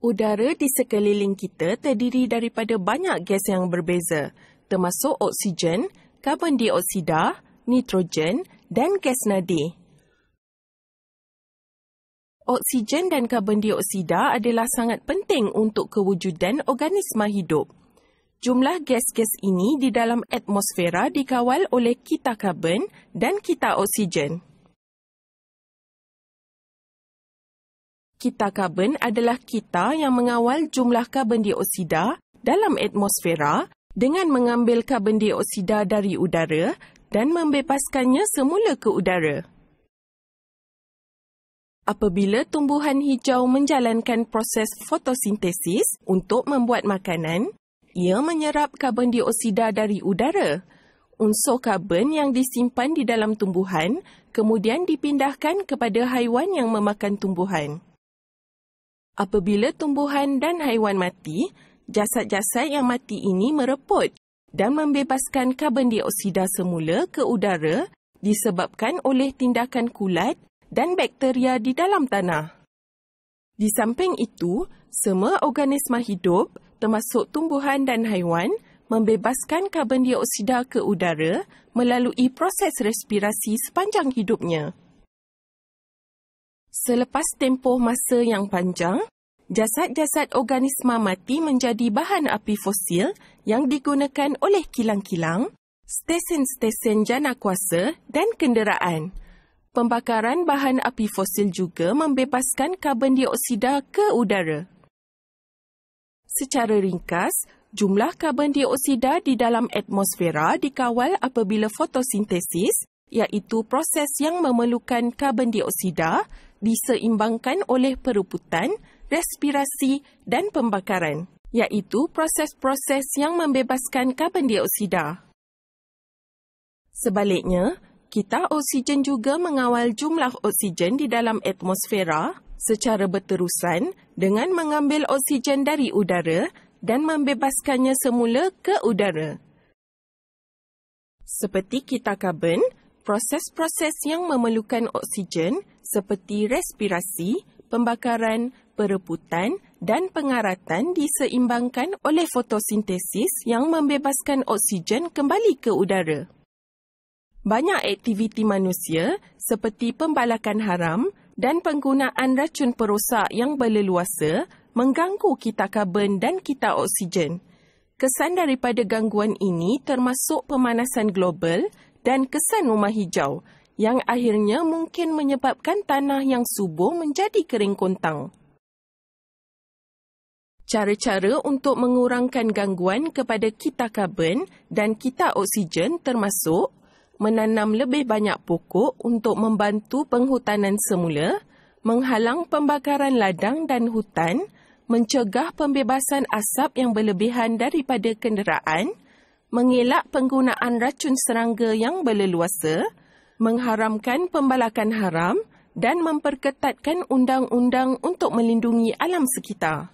Udara di sekeliling kita terdiri daripada banyak gas yang berbeza, termasuk oksigen, karbon dioksida, nitrogen dan gas nadi. Oksigen dan karbon dioksida adalah sangat penting untuk kewujudan organisma hidup. Jumlah gas-gas ini di dalam atmosfera dikawal oleh kita karbon dan kita oksigen. Kita karbon adalah kita yang mengawal jumlah karbon dioksida dalam atmosfera dengan mengambil karbon dioksida dari udara dan membebaskannya semula ke udara. Apabila tumbuhan hijau menjalankan proses fotosintesis untuk membuat makanan, ia menyerap karbon dioksida dari udara. Unsur karbon yang disimpan di dalam tumbuhan kemudian dipindahkan kepada haiwan yang memakan tumbuhan. Apabila tumbuhan dan haiwan mati, jasad-jasad yang mati ini mereput dan membebaskan karbon dioksida semula ke udara disebabkan oleh tindakan kulat dan bakteria di dalam tanah. Di samping itu, semua organisma hidup, termasuk tumbuhan dan haiwan, membebaskan karbon dioksida ke udara melalui proses respirasi sepanjang hidupnya. Selepas tempoh masa yang panjang, jasad-jasad organisma mati menjadi bahan api fosil yang digunakan oleh kilang-kilang, stesen-stesen jana kuasa dan kenderaan. Pembakaran bahan api fosil juga membebaskan karbon dioksida ke udara. Secara ringkas, jumlah karbon dioksida di dalam atmosfera dikawal apabila fotosintesis, iaitu proses yang memerlukan karbon dioksida, diseimbangkan oleh perebutan, respirasi dan pembakaran, iaitu proses-proses yang membebaskan karbon dioksida. Sebaliknya, kita oksigen juga mengawal jumlah oksigen di dalam atmosfera secara berterusan dengan mengambil oksigen dari udara dan membebaskannya semula ke udara. Seperti kita karbon, proses-proses yang memerlukan oksigen seperti respirasi, pembakaran, perebutan dan pengaratan diseimbangkan oleh fotosintesis yang membebaskan oksigen kembali ke udara. Banyak aktiviti manusia seperti pembalakan haram dan penggunaan racun perosak yang berleluasa mengganggu kita karbon dan kita oksigen. Kesan daripada gangguan ini termasuk pemanasan global dan kesan rumah hijau yang akhirnya mungkin menyebabkan tanah yang subur menjadi kering kontang. Cara-cara untuk mengurangkan gangguan kepada kita karbon dan kita oksigen termasuk menanam lebih banyak pokok untuk membantu penghutanan semula, menghalang pembakaran ladang dan hutan, mencegah pembebasan asap yang berlebihan daripada kenderaan, mengelak penggunaan racun serangga yang berleluasa, mengharamkan pembalakan haram dan memperketatkan undang-undang untuk melindungi alam sekitar.